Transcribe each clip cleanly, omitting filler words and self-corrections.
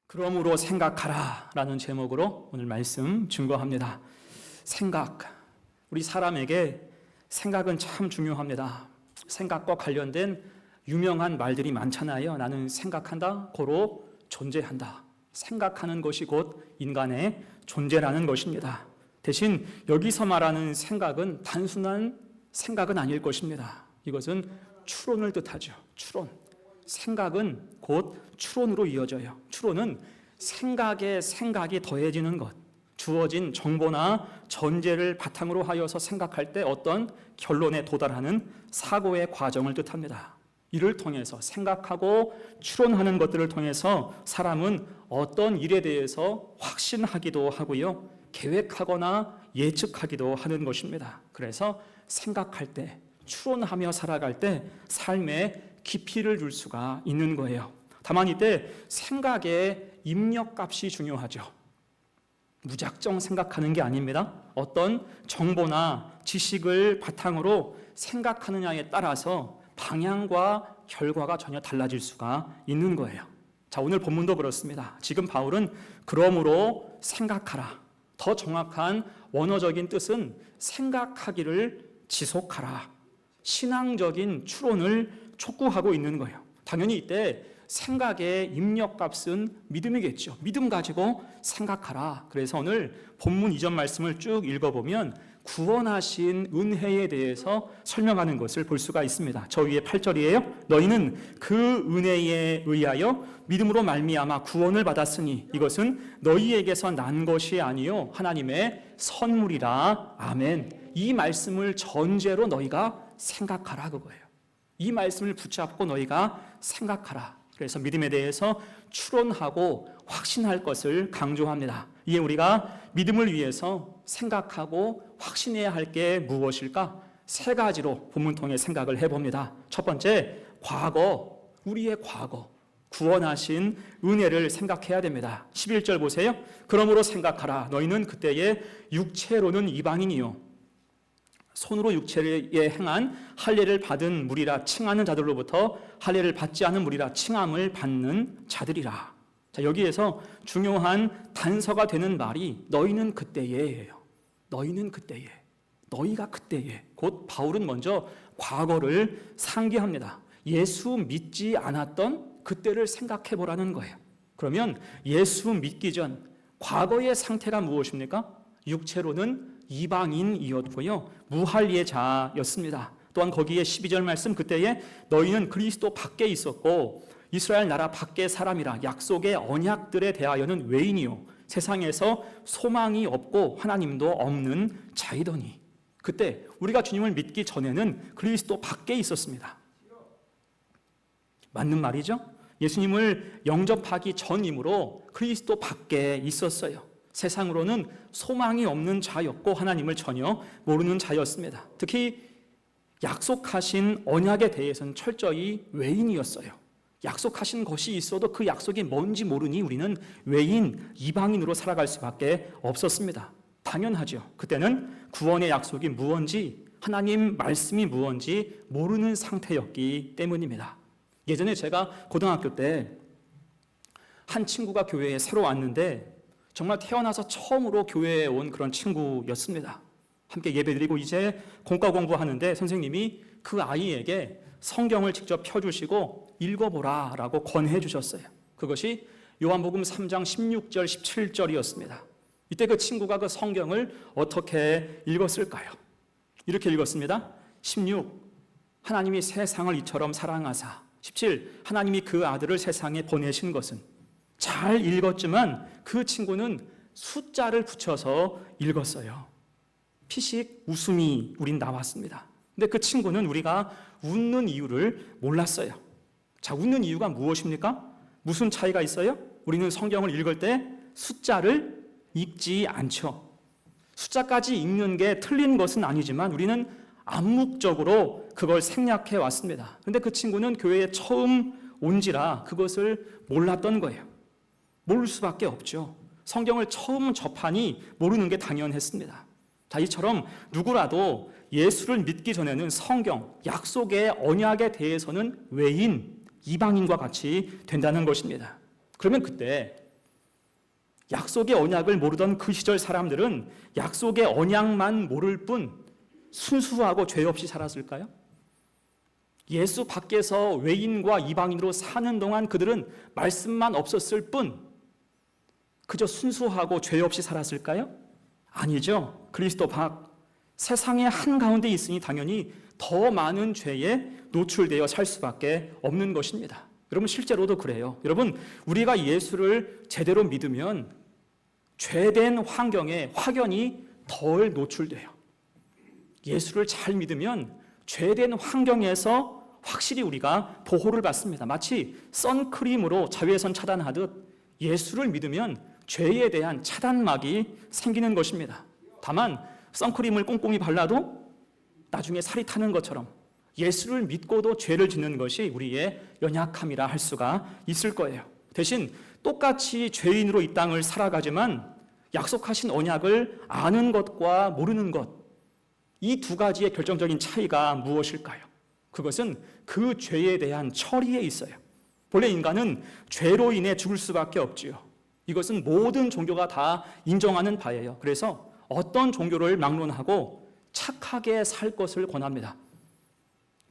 그러므로 생각하라 라는 제목으로 오늘 말씀 증거합니다. 생각, 우리 사람에게 생각은 참 중요합니다. 생각과 관련된 유명한 말들이 많잖아요. 나는 생각한다, 고로 존재한다. 생각하는 것이 곧 인간의 존재라는 것입니다. 대신 여기서 말하는 생각은 단순한 생각은 아닐 것입니다. 이것은 추론을 뜻하죠. 추론. 생각은 곧 추론으로 이어져요. 추론은 생각에 생각이 더해지는 것, 주어진 정보나 전제를 바탕으로 하여서 생각할 때 어떤 결론에 도달하는 사고의 과정을 뜻합니다. 이를 통해서 생각하고 추론하는 것들을 통해서 사람은 어떤 일에 대해서 확신하기도 하고요, 계획하거나 예측하기도 하는 것입니다. 그래서 생각할 때, 추론하며 살아갈 때 삶에 깊이를 줄 수가 있는 거예요. 다만 이때 생각의 입력값이 중요하죠. 무작정 생각하는 게 아닙니다. 어떤 정보나 지식을 바탕으로 생각하느냐에 따라서 방향과 결과가 전혀 달라질 수가 있는 거예요. 자, 오늘 본문도 그렇습니다. 지금 바울은 그러므로 생각하라. 더 정확한 원어적인 뜻은 생각하기를 지속하라. 신앙적인 추론을 촉구하고 있는 거예요. 당연히 이때 생각의 입력값은 믿음이겠죠. 믿음 가지고 생각하라. 그래서 오늘 본문 이전 말씀을 쭉 읽어보면 구원하신 은혜에 대해서 설명하는 것을 볼 수가 있습니다. 저 위에 8절이에요. 너희는 그 은혜에 의하여 믿음으로 말미암아 구원을 받았으니 이것은 너희에게서 난 것이 아니요 하나님의 선물이라. 아멘. 이 말씀을 전제로 너희가 생각하라 그거예요. 이 말씀을 붙잡고 너희가 생각하라. 그래서 믿음에 대해서 추론하고 확신할 것을 강조합니다. 이에 우리가 믿음을 위해서 생각하고 확신해야 할 게 무엇일까? 세 가지로 본문 통해 생각을 해봅니다. 첫 번째, 과거, 우리의 과거, 구원하신 은혜를 생각해야 됩니다. 11절 보세요. 그러므로 생각하라. 너희는 그때에 육체로는 이방인이요 손으로 육체에 행한 할례를 받은 무리라 칭하는 자들로부터 할례를 받지 않은 무리라 칭함을 받는 자들이라. 자, 여기에서 중요한 단서가 되는 말이 너희는 그때에예요. 너희는 그때에. 너희가 그때에. 곧 바울은 먼저 과거를 상기합니다. 예수 믿지 않았던 그때를 생각해 보라는 거예요. 그러면 예수 믿기 전 과거의 상태가 무엇입니까? 육체로는 이방인이었고요, 무할례자였습니다. 또한 거기에 12절 말씀, 그때에 너희는 그리스도 밖에 있었고 이스라엘 나라 밖의 사람이라 약속의 언약들에 대하여는 외인이요 세상에서 소망이 없고 하나님도 없는 자이더니. 그때 우리가 주님을 믿기 전에는 그리스도 밖에 있었습니다. 맞는 말이죠? 예수님을 영접하기 전이므로 그리스도 밖에 있었어요. 세상으로는 소망이 없는 자였고 하나님을 전혀 모르는 자였습니다. 특히 약속하신 언약에 대해서는 철저히 외인이었어요. 약속하신 것이 있어도 그 약속이 뭔지 모르니 우리는 외인, 이방인으로 살아갈 수밖에 없었습니다. 당연하죠. 그때는 구원의 약속이 무언지, 하나님 말씀이 무언지 모르는 상태였기 때문입니다. 예전에 제가 고등학교 때 한 친구가 교회에 새로 왔는데 정말 태어나서 처음으로 교회에 온 그런 친구였습니다. 함께 예배드리고 이제 공과 공부하는데 선생님이 그 아이에게 성경을 직접 펴주시고 읽어보라 라고 권해 주셨어요. 그것이 요한복음 3장 16절 17절이었습니다. 이때 그 친구가 그 성경을 어떻게 읽었을까요? 이렇게 읽었습니다. 16, 하나님이 세상을 이처럼 사랑하사. 17, 하나님이 그 아들을 세상에 보내신 것은. 잘 읽었지만 그 친구는 숫자를 붙여서 읽었어요. 피식 웃음이 우린 나왔습니다. 근데 그 친구는 우리가 웃는 이유를 몰랐어요. 자, 웃는 이유가 무엇입니까? 무슨 차이가 있어요? 우리는 성경을 읽을 때 숫자를 읽지 않죠. 숫자까지 읽는 게 틀린 것은 아니지만 우리는 암묵적으로 그걸 생략해 왔습니다. 근데 그 친구는 교회에 처음 온지라 그것을 몰랐던 거예요. 모를 수밖에 없죠. 성경을 처음 접하니 모르는 게 당연했습니다. 자, 이처럼 누구라도 예수를 믿기 전에는 성경, 약속의 언약에 대해서는 외인, 이방인과 같이 된다는 것입니다. 그러면 그때 약속의 언약을 모르던 그 시절 사람들은 약속의 언약만 모를 뿐 순수하고 죄 없이 살았을까요? 예수 밖에서 외인과 이방인으로 사는 동안 그들은 말씀만 없었을 뿐 그저 순수하고 죄 없이 살았을까요? 아니죠. 그리스도 밖 세상의 한가운데 있으니 당연히 더 많은 죄에 노출되어 살 수밖에 없는 것입니다. 여러분 실제로도 그래요. 여러분 우리가 예수를 제대로 믿으면 죄된 환경에 확연히 덜 노출돼요. 예수를 잘 믿으면 죄된 환경에서 확실히 우리가 보호를 받습니다. 마치 선크림으로 자외선 차단하듯 예수를 믿으면 죄에 대한 차단막이 생기는 것입니다. 다만 선크림을 꼼꼼히 발라도 나중에 살이 타는 것처럼 예수를 믿고도 죄를 짓는 것이 우리의 연약함이라 할 수가 있을 거예요. 대신 똑같이 죄인으로 이 땅을 살아가지만 약속하신 언약을 아는 것과 모르는 것, 이 두 가지의 결정적인 차이가 무엇일까요? 그것은 그 죄에 대한 처리에 있어요. 본래 인간은 죄로 인해 죽을 수밖에 없지요. 이것은 모든 종교가 다 인정하는 바예요. 그래서 어떤 종교를 막론하고 착하게 살 것을 권합니다.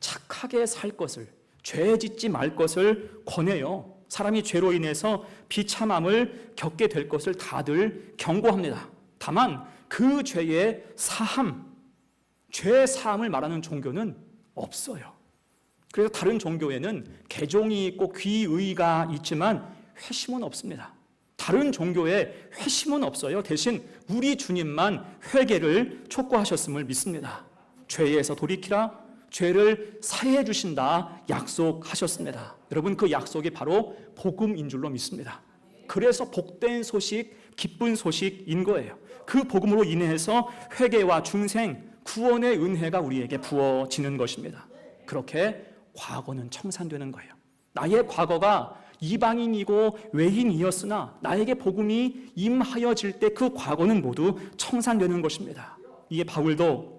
착하게 살 것을, 죄 짓지 말 것을 권해요. 사람이 죄로 인해서 비참함을 겪게 될 것을 다들 경고합니다. 다만 그 죄의 사함, 죄 사함을 말하는 종교는 없어요. 그래서 다른 종교에는 개종이 있고 귀의가 있지만 회심은 없습니다. 다른 종교에 회심은 없어요. 대신 우리 주님만 회개를 촉구하셨음을 믿습니다. 죄에서 돌이키라, 죄를 사해 주신다 약속하셨습니다. 여러분 그 약속이 바로 복음인 줄로 믿습니다. 그래서 복된 소식, 기쁜 소식인 거예요. 그 복음으로 인해서 회개와 중생, 구원의 은혜가 우리에게 부어지는 것입니다. 그렇게 과거는 청산되는 거예요. 나의 과거가 이방인이고 외인이었으나 나에게 복음이 임하여질 때 그 과거는 모두 청산되는 것입니다. 이게 바울도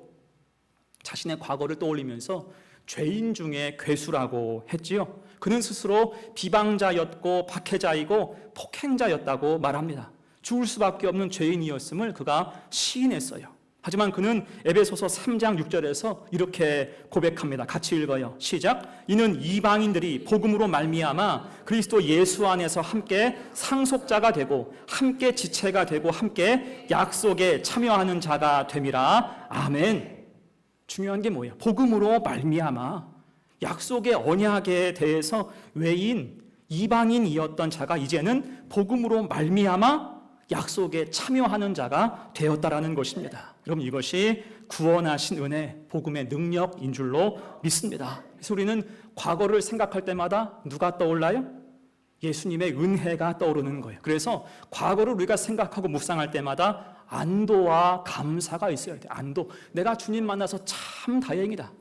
자신의 과거를 떠올리면서 죄인 중에 괴수라고 했지요. 그는 스스로 비방자였고 박해자이고 폭행자였다고 말합니다. 죽을 수밖에 없는 죄인이었음을 그가 시인했어요. 하지만 그는 에베소서 3장 6절에서 이렇게 고백합니다. 같이 읽어요. 시작. 이는 이방인들이 복음으로 말미암아 그리스도 예수 안에서 함께 상속자가 되고 함께 지체가 되고 함께 약속에 참여하는 자가 됨이라. 아멘. 중요한 게 뭐예요? 복음으로 말미암아 약속의 언약에 대해서 외인, 이방인이었던 자가 이제는 복음으로 말미암아 약속에 참여하는 자가 되었다라는 것입니다. 여러분 이것이 구원하신 은혜, 복음의 능력인 줄로 믿습니다. 그래서 우리는 과거를 생각할 때마다 누가 떠올라요? 예수님의 은혜가 떠오르는 거예요. 그래서 과거를 우리가 생각하고 묵상할 때마다 안도와 감사가 있어야 돼요. 안도. 내가 주님 만나서 참 다행이다.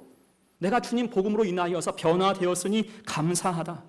내가 주님 복음으로 인하여서 변화되었으니 감사하다.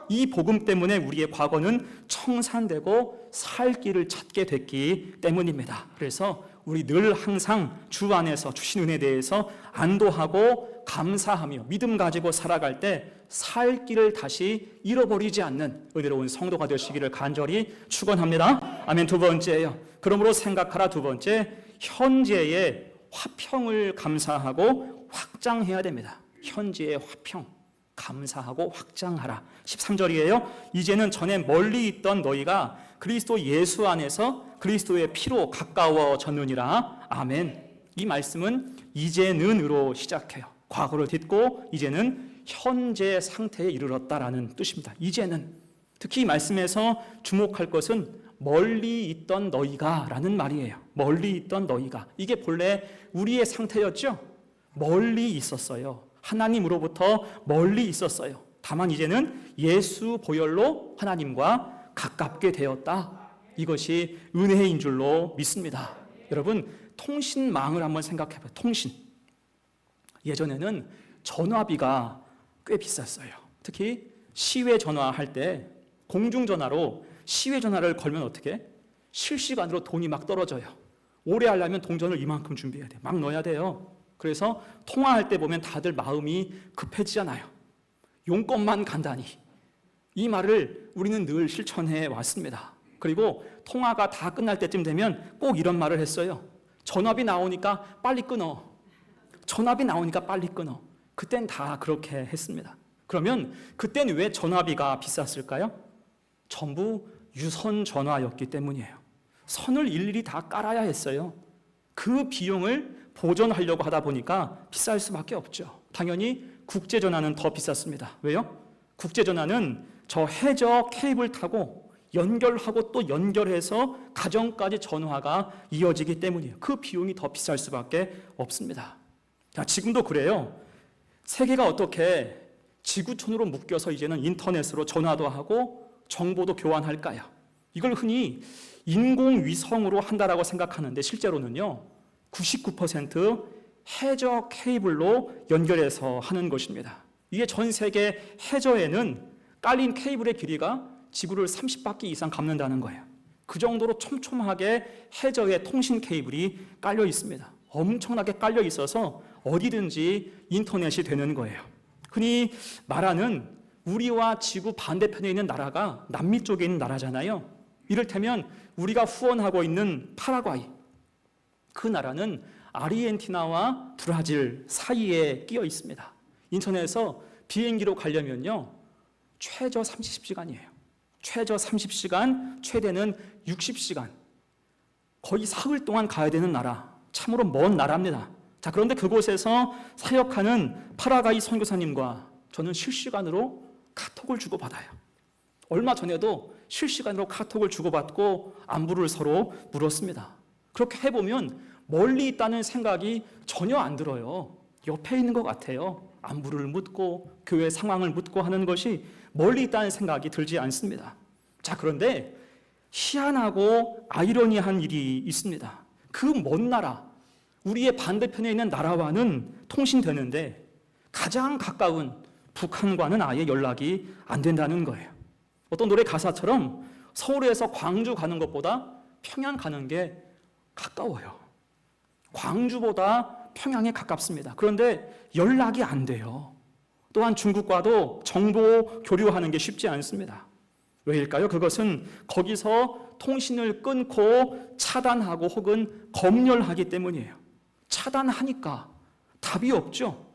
이 복음 때문에 우리의 과거는 청산되고 살 길을 찾게 됐기 때문입니다. 그래서 우리 늘 항상 주 안에서 주신 은혜에 대해서 안도하고 감사하며 믿음 가지고 살아갈 때 살 길을 다시 잃어버리지 않는 은혜로운 성도가 되시기를 간절히 축원합니다. 아멘. 두 번째예요. 그러므로 생각하라. 두 번째, 현재의 화평을 감사하고 확장해야 됩니다. 현재의 화평 감사하고 확장하라. 13절이에요. 이제는 전에 멀리 있던 너희가 그리스도 예수 안에서 그리스도의 피로 가까워졌느니라. 아멘. 이 말씀은 이제는으로 시작해요. 과거를 딛고 이제는 현재 상태에 이르렀다라는 뜻입니다. 이제는. 특히 이 말씀에서 주목할 것은 멀리 있던 너희가 라는 말이에요. 멀리 있던 너희가. 이게 본래 우리의 상태였죠? 멀리 있었어요. 하나님으로부터 멀리 있었어요. 다만 이제는 예수 보혈로 하나님과 가깝게 되었다. 이것이 은혜인 줄로 믿습니다. 여러분 통신망을 한번 생각해 봐요. 통신. 예전에는 전화비가 꽤 비쌌어요. 특히 시외 전화할 때 공중전화로 시외 전화를 걸면 어떻게? 실시간으로 돈이 막 떨어져요. 오래 하려면 동전을 이만큼 준비해야 돼요. 막 넣어야 돼요. 그래서 통화할 때 보면 다들 마음이 급해지잖아요. 용건만 간단히. 이 말을 우리는 늘 실천해 왔습니다. 그리고 통화가 다 끝날 때쯤 되면 꼭 이런 말을 했어요. 전화비 나오니까 빨리 끊어. 전화비 나오니까 빨리 끊어. 그땐 다 그렇게 했습니다. 그러면 그땐 왜 전화비가 비쌌을까요? 전부 유선 전화였기 때문이에요. 선을 일일이 다 깔아야 했어요. 그 비용을 보존하려고 하다 보니까 비쌀 수밖에 없죠. 당연히 국제전화는 더 비쌌습니다. 왜요? 국제전화는 저 해저 케이블 타고 연결하고 또 연결해서 가정까지 전화가 이어지기 때문이에요. 그 비용이 더 비쌀 수밖에 없습니다. 자, 지금도 그래요. 세계가 어떻게 지구촌으로 묶여서 이제는 인터넷으로 전화도 하고 정보도 교환할까요? 이걸 흔히 인공위성으로 한다라고 생각하는데 실제로는요 99% 해저 케이블로 연결해서 하는 것입니다. 이게 전 세계 해저에는 깔린 케이블의 길이가 지구를 30바퀴 이상 감는다는 거예요. 그 정도로 촘촘하게 해저에 통신 케이블이 깔려 있습니다. 엄청나게 깔려 있어서 어디든지 인터넷이 되는 거예요. 흔히 말하는 우리와 지구 반대편에 있는 나라가 남미 쪽에 있는 나라잖아요. 이를테면 우리가 후원하고 있는 파라과이, 그 나라는 아르헨티나와 브라질 사이에 끼어 있습니다. 인천에서 비행기로 가려면요 최저 30시간이에요. 최저 30시간, 최대는 60시간. 거의 사흘 동안 가야 되는 나라, 참으로 먼 나라입니다. 자, 그런데 그곳에서 사역하는 파라과이 선교사님과 저는 실시간으로 카톡을 주고받아요. 얼마 전에도 실시간으로 카톡을 주고받고 안부를 서로 물었습니다. 그렇게 해보면 멀리 있다는 생각이 전혀 안 들어요. 옆에 있는 것 같아요. 안부를 묻고 교회 상황을 묻고 하는 것이 멀리 있다는 생각이 들지 않습니다. 자, 그런데 희한하고 아이러니한 일이 있습니다. 그 먼 나라, 우리의 반대편에 있는 나라와는 통신되는데 가장 가까운 북한과는 아예 연락이 안 된다는 거예요. 어떤 노래 가사처럼 서울에서 광주 가는 것보다 평양 가는 게 가까워요. 광주보다 평양에 가깝습니다. 그런데 연락이 안 돼요. 또한 중국과도 정보 교류하는 게 쉽지 않습니다. 왜일까요? 그것은 거기서 통신을 끊고 차단하고 혹은 검열하기 때문이에요. 차단하니까 답이 없죠.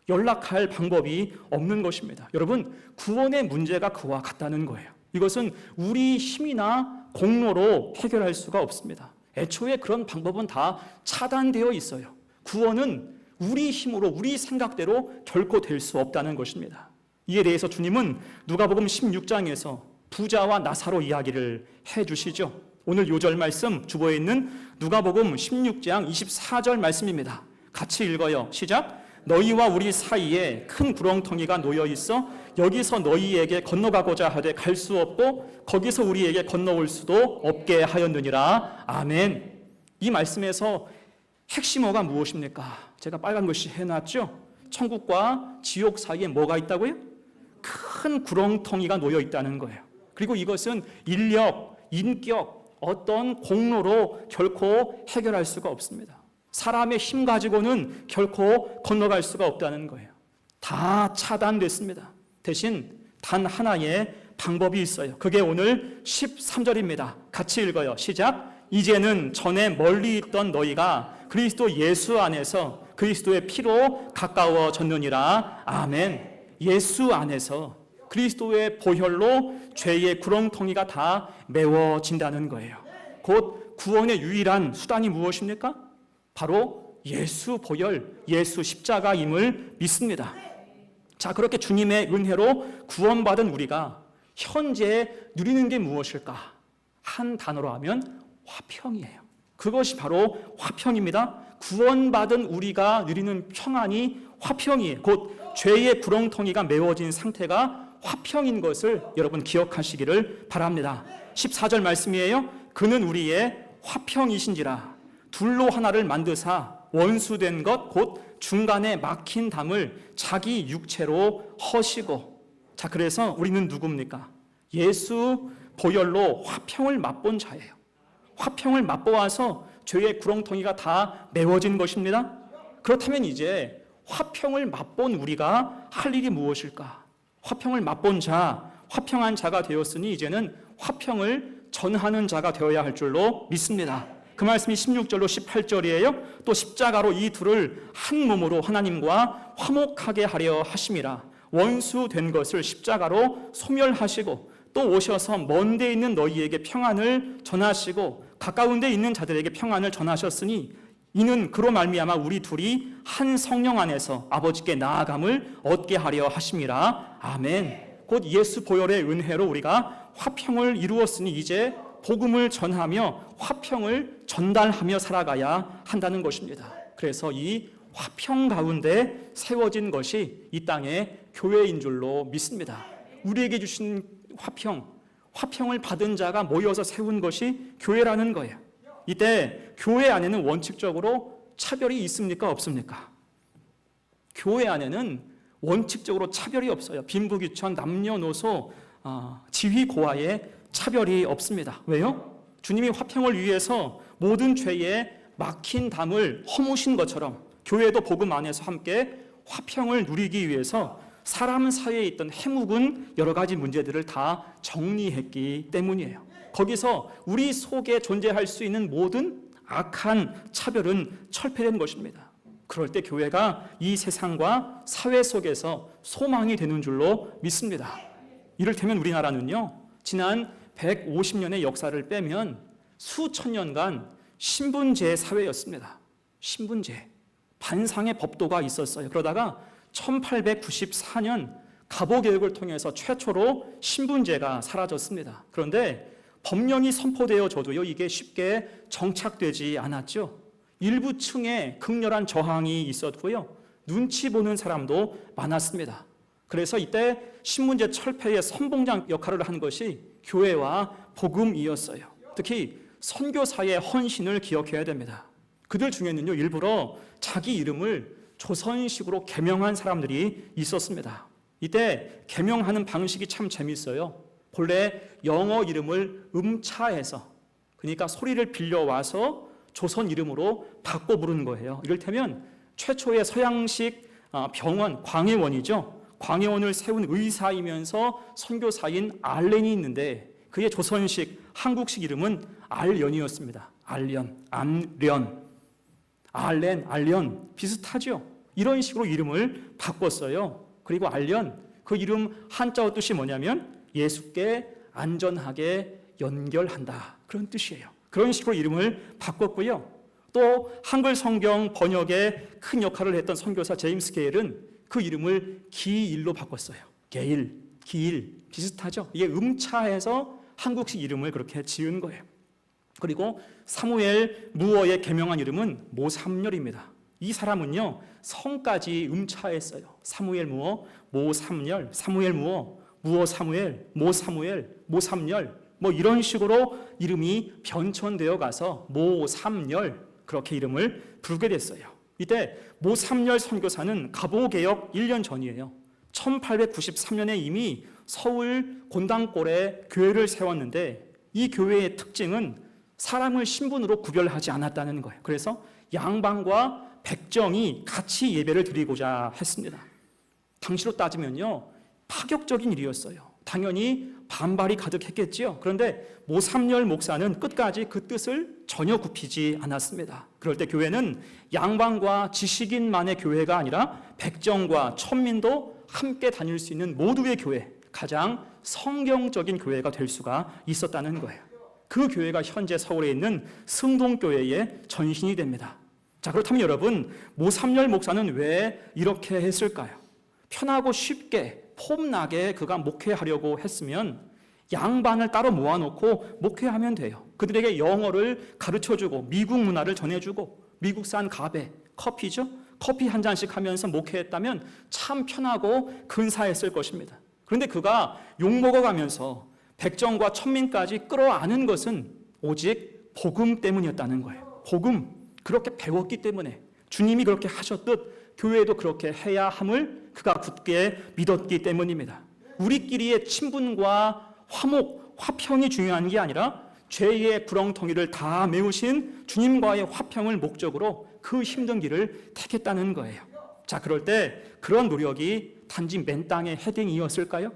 연락할 방법이 없는 것입니다. 여러분, 구원의 문제가 그와 같다는 거예요. 이것은 우리 힘이나 공로로 해결할 수가 없습니다. 애초에 그런 방법은 다 차단되어 있어요. 구원은 우리 힘으로, 우리 생각대로 결코 될 수 없다는 것입니다. 이에 대해서 주님은 누가복음 16장에서 부자와 나사로 이야기를 해주시죠. 오늘 요절 말씀 주보에 있는 누가복음 16장 24절 말씀입니다. 같이 읽어요. 시작. 너희와 우리 사이에 큰 구렁텅이가 놓여 있어 여기서 너희에게 건너가고자 하되 갈 수 없고 거기서 우리에게 건너올 수도 없게 하였느니라. 아멘. 이 말씀에서 핵심어가 무엇입니까? 제가 빨간 글씨 해놨죠? 천국과 지옥 사이에 뭐가 있다고요? 큰 구렁텅이가 놓여 있다는 거예요. 그리고 이것은 인력, 인격, 어떤 공로로 결코 해결할 수가 없습니다. 사람의 힘 가지고는 결코 건너갈 수가 없다는 거예요. 다 차단됐습니다. 대신 단 하나의 방법이 있어요. 그게 오늘 13절입니다. 같이 읽어요. 시작. 이제는 전에 멀리 있던 너희가 그리스도 예수 안에서 그리스도의 피로 가까워졌느니라. 아멘. 예수 안에서 그리스도의 보혈로 죄의 구렁텅이가 다 메워진다는 거예요. 곧 구원의 유일한 수단이 무엇입니까? 바로 예수 보혈, 예수 십자가임을 믿습니다. 자, 그렇게 주님의 은혜로 구원받은 우리가 현재 누리는 게 무엇일까? 한 단어로 하면 화평이에요. 그것이 바로 화평입니다. 구원받은 우리가 누리는 평안이 화평이에요. 곧 죄의 구렁텅이가 메워진 상태가 화평인 것을 여러분 기억하시기를 바랍니다. 14절 말씀이에요. 그는 우리의 화평이신지라 둘로 하나를 만드사 원수된 것 곧 중간에 막힌 담을 자기 육체로 허시고. 자, 그래서 우리는 누굽니까? 예수 보혈로 화평을 맛본 자예요. 화평을 맛보아서 죄의 구렁텅이가 다 메워진 것입니다. 그렇다면 이제 화평을 맛본 우리가 할 일이 무엇일까? 화평을 맛본 자, 화평한 자가 되었으니 이제는 화평을 전하는 자가 되어야 할 줄로 믿습니다. 그 말씀이 16절로 18절이에요. 또 십자가로 이 둘을 한 몸으로 하나님과 화목하게 하려 하심이라. 원수 된 것을 십자가로 소멸하시고 또 오셔서 먼 데 있는 너희에게 평안을 전하시고 가까운 데 있는 자들에게 평안을 전하셨으니 이는 그로 말미암아 우리 둘이 한 성령 안에서 아버지께 나아감을 얻게 하려 하심이라. 아멘. 곧 예수 보혈의 은혜로 우리가 화평을 이루었으니 이제 복음을 전하며 화평을 전달하며 살아가야 한다는 것입니다. 그래서 이 화평 가운데 세워진 것이 이 땅의 교회인 줄로 믿습니다. 우리에게 주신 화평을 받은 자가 모여서 세운 것이 교회라는 거예요. 이때 교회 안에는 원칙적으로 차별이 있습니까? 없습니까? 교회 안에는 원칙적으로 차별이 없어요. 빈부귀천, 남녀노소, 지위 고하의 차별이 없습니다. 왜요? 주님이 화평을 위해서 모든 죄에 막힌 담을 허무신 것처럼 교회도 복음 안에서 함께 화평을 누리기 위해서 사람 사이에 있던 해묵은 여러 가지 문제들을 다 정리했기 때문이에요. 거기서 우리 속에 존재할 수 있는 모든 악한 차별은 철폐된 것입니다. 그럴 때 교회가 이 세상과 사회 속에서 소망이 되는 줄로 믿습니다. 이를테면 우리나라는요, 지난 150년의 역사를 빼면 수천 년간 신분제 사회였습니다. 신분제, 반상의 법도가 있었어요. 그러다가 1894년 갑오개혁을 통해서 최초로 신분제가 사라졌습니다. 그런데 법령이 선포되어져도요, 이게 쉽게 정착되지 않았죠. 일부 층에 극렬한 저항이 있었고요, 눈치 보는 사람도 많았습니다. 그래서 이때 신분제 철폐의 선봉장 역할을 한 것이 교회와 복음이었어요. 특히 선교사의 헌신을 기억해야 됩니다. 그들 중에는요, 일부러 자기 이름을 조선식으로 개명한 사람들이 있었습니다. 이때 개명하는 방식이 참 재밌어요. 본래 영어 이름을 음차해서, 그러니까 소리를 빌려와서 조선 이름으로 바꿔 부르는 거예요. 이를테면 최초의 서양식 병원, 광해원이죠. 광해원을 세운 의사이면서 선교사인 알렌이 있는데 그의 조선식, 한국식 이름은 알련이었습니다. 알련, 암련, 알렌, 알련 비슷하죠. 이런 식으로 이름을 바꿨어요. 그리고 알련, 그 이름 한자어 뜻이 뭐냐면 예수께 안전하게 연결한다, 그런 뜻이에요. 그런 식으로 이름을 바꿨고요. 또 한글 성경 번역에 큰 역할을 했던 선교사 제임스 게일은 그 이름을 기일로 바꿨어요. 게일, 기일 비슷하죠. 이게 음차해서 한국식 이름을 그렇게 지은 거예요. 그리고 사무엘 무어의 개명한 이름은 모삼열입니다. 이 사람은요, 성까지 음차했어요. 사무엘 무어, 모삼열, 사무엘 무어, 무어 사무엘, 모사무엘, 모삼열, 뭐 이런 식으로 이름이 변천되어 가서 모삼열, 그렇게 이름을 부르게 됐어요. 이때 모삼열 선교사는 갑오개혁 1년 전이에요. 1893년에 이미 서울 곤당골에 교회를 세웠는데 이 교회의 특징은 사람을 신분으로 구별하지 않았다는 거예요. 그래서 양반과 백정이 같이 예배를 드리고자 했습니다. 당시로 따지면요, 파격적인 일이었어요. 당연히 반발이 가득했겠지요. 그런데 모삼열 목사는 끝까지 그 뜻을 전혀 굽히지 않았습니다. 그럴 때 교회는 양반과 지식인만의 교회가 아니라 백정과 천민도 함께 다닐 수 있는 모두의 교회, 가장 성경적인 교회가 될 수가 있었다는 거예요. 그 교회가 현재 서울에 있는 승동교회의 전신이 됩니다. 자, 그렇다면 여러분, 모삼열 목사는 왜 이렇게 했을까요? 편하고 쉽게 폼나게 그가 목회하려고 했으면 양반을 따로 모아놓고 목회하면 돼요. 그들에게 영어를 가르쳐주고 미국 문화를 전해주고 미국산 가베, 커피죠? 커피 한 잔씩 하면서 목회했다면 참 편하고 근사했을 것입니다. 그런데 그가 욕먹어가면서 백정과 천민까지 끌어안은 것은 오직 복음 때문이었다는 거예요. 복음, 그렇게 배웠기 때문에 주님이 그렇게 하셨듯 교회도 그렇게 해야 함을 그가 굳게 믿었기 때문입니다. 우리끼리의 친분과 화목, 화평이 중요한 게 아니라 죄의 구렁텅이를 다 메우신 주님과의 화평을 목적으로 그 힘든 길을 택했다는 거예요. 자, 그럴 때 그런 노력이 단지 맨 땅의 헤딩이었을까요?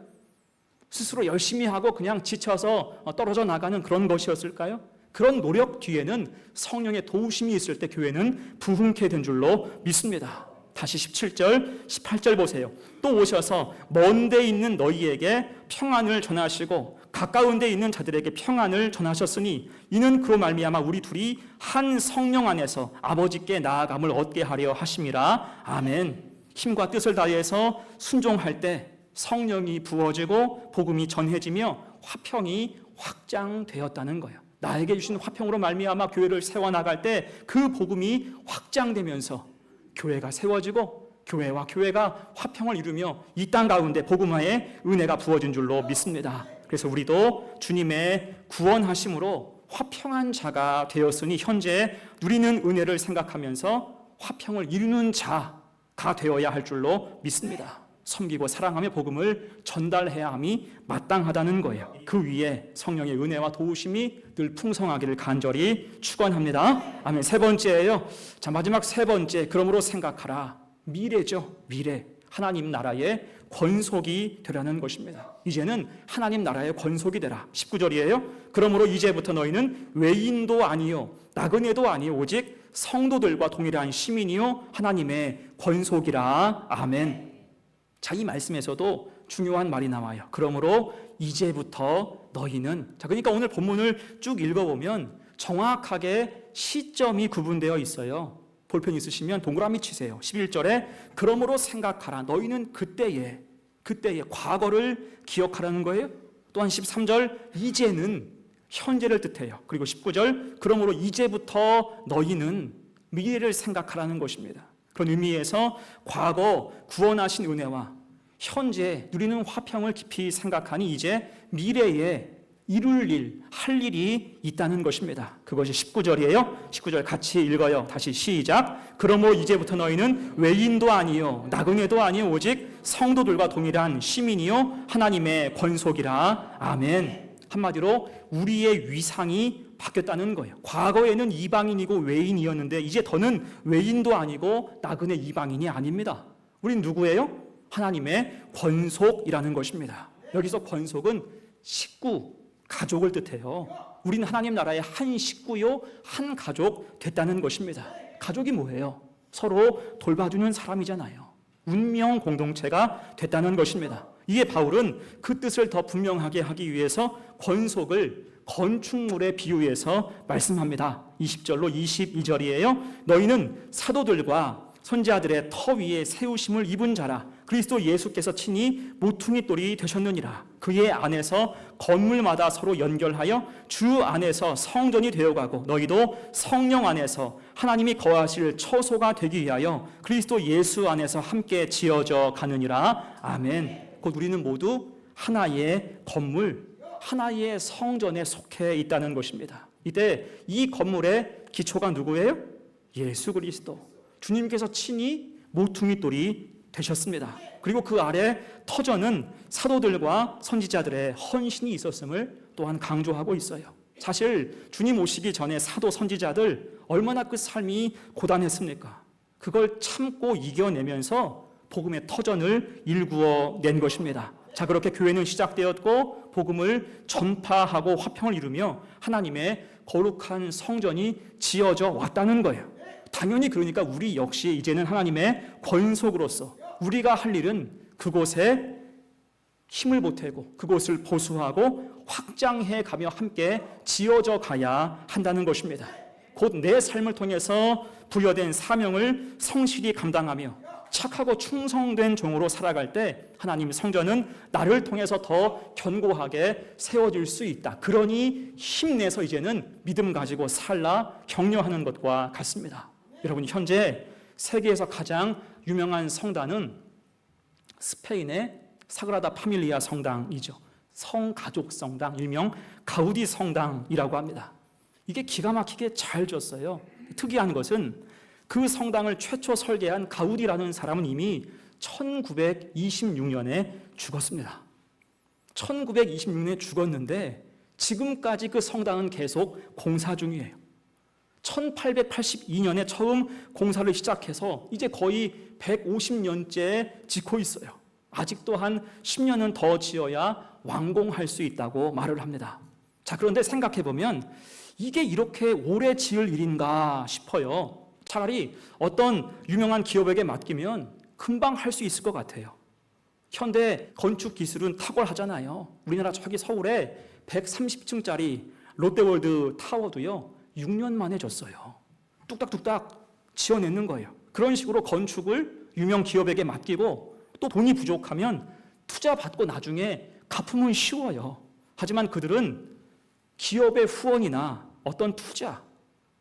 스스로 열심히 하고 그냥 지쳐서 떨어져 나가는 그런 것이었을까요? 그런 노력 뒤에는 성령의 도우심이 있을 때 교회는 부흥케 된 줄로 믿습니다. 다시 17절, 18절 보세요. 또 오셔서 먼 데 있는 너희에게 평안을 전하시고 가까운 데 있는 자들에게 평안을 전하셨으니 이는 그로 말미암아 우리 둘이 한 성령 안에서 아버지께 나아감을 얻게 하려 하심이라. 아멘. 힘과 뜻을 다해서 순종할 때 성령이 부어지고 복음이 전해지며 화평이 확장되었다는 거예요. 나에게 주신 화평으로 말미암아 교회를 세워나갈 때 그 복음이 확장되면서 교회가 세워지고 교회와 교회가 화평을 이루며 이 땅 가운데 복음화의 은혜가 부어진 줄로 믿습니다. 그래서 우리도 주님의 구원하심으로 화평한 자가 되었으니 현재 누리는 은혜를 생각하면서 화평을 이루는 자가 되어야 할 줄로 믿습니다. 섬기고 사랑하며 복음을 전달해야 함이 마땅하다는 거예요. 그 위에 성령의 은혜와 도우심이 늘 풍성하기를 간절히 축원합니다. 아멘. 세 번째예요. 자, 마지막 세 번째. 그러므로 생각하라. 미래죠. 미래. 하나님 나라의 권속이 되라는 것입니다. 이제는 하나님 나라의 권속이 되라. 19절이에요. 그러므로 이제부터 너희는 외인도 아니요 나그네도 아니요 오직 성도들과 동일한 시민이요 하나님의 권속이라. 아멘. 자, 이 말씀에서도 중요한 말이 나와요. 그러므로 이제부터 너희는, 자, 그러니까 오늘 본문을 쭉 읽어보면 정확하게 시점이 구분되어 있어요. 볼펜 있으시면 동그라미 치세요. 11절에 그러므로 생각하라. 너희는 그때의 과거를 기억하라는 거예요. 또한 13절 이제는 현재를 뜻해요. 그리고 19절 그러므로 이제부터 너희는 미래를 생각하라는 것입니다. 그런 의미에서 과거 구원하신 은혜와 현재 누리는 화평을 깊이 생각하니 이제 미래에 이룰 일, 할 일이 있다는 것입니다. 그것이 19절이에요. 19절 같이 읽어요. 다시 시작. 그러므로 이제부터 너희는 외인도 아니요 나그네도 아니요 오직 성도들과 동일한 시민이요 하나님의 권속이라. 아멘. 한마디로 우리의 위상이 바뀌었다는 거예요. 과거에는 이방인이고 외인이었는데 이제 더는 외인도 아니고 나그네 이방인이 아닙니다. 우린 누구예요? 하나님의 권속이라는 것입니다. 여기서 권속은 식구, 가족을 뜻해요. 우리는 하나님 나라의 한 식구요, 한 가족 됐다는 것입니다. 가족이 뭐예요? 서로 돌봐주는 사람이잖아요. 운명 공동체가 됐다는 것입니다. 이에 바울은 그 뜻을 더 분명하게 하기 위해서 권속을 건축물에 비유해서 말씀합니다. 20절로 22절이에요. 너희는 사도들과 선지자들의 터 위에 세우심을 입은 자라. 그리스도 예수께서 친히 모퉁이 돌이 되셨느니라. 그의 안에서 건물마다 서로 연결하여 주 안에서 성전이 되어가고 너희도 성령 안에서 하나님이 거하실 처소가 되기 위하여 그리스도 예수 안에서 함께 지어져 가느니라. 아멘. 곧 우리는 모두 하나의 건물, 하나의 성전에 속해 있다는 것입니다. 이때 이 건물의 기초가 누구예요? 예수 그리스도. 주님께서 친히 모퉁이 돌이 되셨습니다. 그리고 그 아래 터전은 사도들과 선지자들의 헌신이 있었음을 또한 강조하고 있어요. 사실 주님 오시기 전에 사도 선지자들 얼마나 그 삶이 고단했습니까? 그걸 참고 이겨내면서 복음의 터전을 일구어 낸 것입니다. 자, 그렇게 교회는 시작되었고 복음을 전파하고 화평을 이루며 하나님의 거룩한 성전이 지어져 왔다는 거예요. 당연히 그러니까 우리 역시 이제는 하나님의 권속으로서 우리가 할 일은 그곳에 힘을 보태고 그곳을 보수하고 확장해 가며 함께 지어져 가야 한다는 것입니다. 곧 내 삶을 통해서 부여된 사명을 성실히 감당하며 착하고 충성된 종으로 살아갈 때 하나님 성전은 나를 통해서 더 견고하게 세워질 수 있다. 그러니 힘내서 이제는 믿음 가지고 살라 격려하는 것과 같습니다. 여러분, 현재 세계에서 가장 유명한 성당은 스페인의 사그라다 파밀리아 성당이죠. 성가족 성당, 일명 가우디 성당이라고 합니다. 이게 기가 막히게 잘 졌어요. 특이한 것은 그 성당을 최초 설계한 가우디라는 사람은 이미 1926년에 죽었습니다. 1926년에 죽었는데 지금까지 그 성당은 계속 공사 중이에요. 1882년에 처음 공사를 시작해서 이제 거의 150년째 짓고 있어요. 아직도 한 10년은 더 지어야 완공할 수 있다고 말을 합니다. 자, 그런데 생각해 보면 이게 이렇게 오래 지을 일인가 싶어요. 차라리 어떤 유명한 기업에게 맡기면 금방 할 수 있을 것 같아요. 현대 건축 기술은 탁월하잖아요. 우리나라 저기 서울에 130층짜리 롯데월드 타워도요 6년 만에 졌어요. 뚝딱뚝딱 지어내는 거예요. 그런 식으로 건축을 유명 기업에게 맡기고 또 돈이 부족하면 투자 받고 나중에 갚으면 쉬워요. 하지만 그들은 기업의 후원이나 어떤 투자,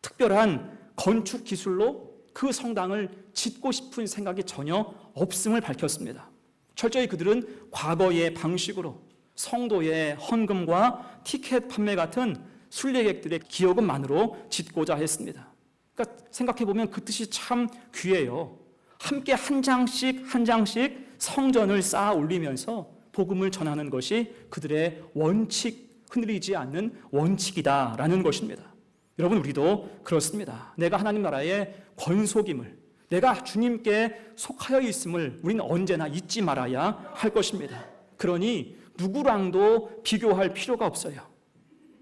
특별한 건축 기술로 그 성당을 짓고 싶은 생각이 전혀 없음을 밝혔습니다. 철저히 그들은 과거의 방식으로 성도의 헌금과 티켓 판매 같은 순례객들의 기여금만으로 짓고자 했습니다. 그러니까 생각해보면 그 뜻이 참 귀해요. 함께 한 장씩 한 장씩 성전을 쌓아 올리면서 복음을 전하는 것이 그들의 원칙, 흔들리지 않는 원칙이다라는 것입니다. 여러분, 우리도 그렇습니다. 내가 하나님 나라의 권속임을, 내가 주님께 속하여 있음을 우리는 언제나 잊지 말아야 할 것입니다. 그러니 누구랑도 비교할 필요가 없어요.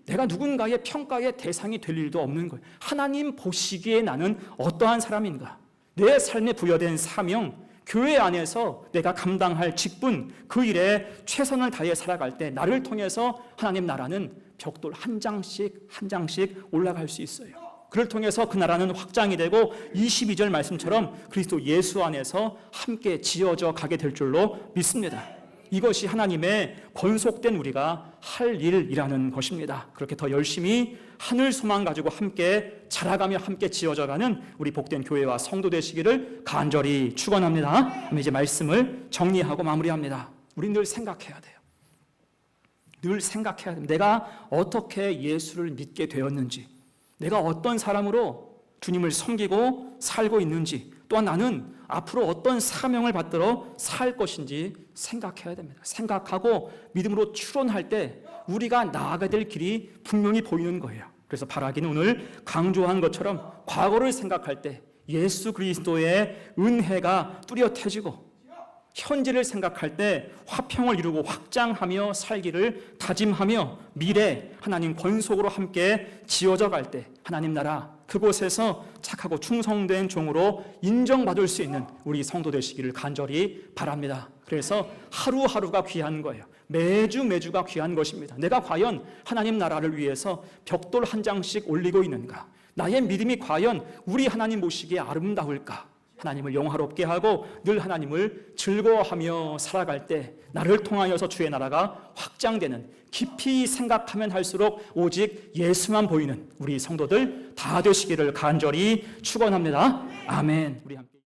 내가 누군가의 평가의 대상이 될 일도 없는 거예요. 하나님 보시기에 나는 어떠한 사람인가? 내 삶에 부여된 사명, 교회 안에서 내가 감당할 직분, 그 일에 최선을 다해 살아갈 때 나를 통해서 하나님 나라는 벽돌 한 장씩 한 장씩 올라갈 수 있어요. 그를 통해서 그 나라는 확장이 되고 22절 말씀처럼 그리스도 예수 안에서 함께 지어져 가게 될 줄로 믿습니다. 이것이 하나님의 권속된 우리가 할 일이라는 것입니다. 그렇게 더 열심히 하늘 소망 가지고 함께 자라가며 함께 지어져가는 우리 복된 교회와 성도 되시기를 간절히 축원합니다. 이제 말씀을 정리하고 마무리합니다. 우리 늘 생각해야 돼요. 늘 생각해야 됩니다. 내가 어떻게 예수를 믿게 되었는지, 내가 어떤 사람으로 주님을 섬기고 살고 있는지, 또한 나는 앞으로 어떤 사명을 받들어 살 것인지 생각해야 됩니다. 생각하고 믿음으로 추론할 때 우리가 나아가야 될 길이 분명히 보이는 거예요. 그래서 바라기는 오늘 강조한 것처럼 과거를 생각할 때 예수 그리스도의 은혜가 뚜렷해지고, 현재를 생각할 때 화평을 이루고 확장하며 살기를 다짐하며 미래 하나님 권속으로 함께 지어져 갈 때 하나님 나라 그곳에서 착하고 충성된 종으로 인정받을 수 있는 우리 성도 되시기를 간절히 바랍니다. 그래서 하루하루가 귀한 거예요. 매주매주가 귀한 것입니다. 내가 과연 하나님 나라를 위해서 벽돌 한 장씩 올리고 있는가? 나의 믿음이 과연 우리 하나님 보시기에 아름다울까? 하나님을 영화롭게 하고 늘 하나님을 즐거워하며 살아갈 때 나를 통하여서 주의 나라가 확장되는, 깊이 생각하면 할수록 오직 예수만 보이는 우리 성도들 다 되시기를 간절히 축원합니다. 아멘. 우리 함께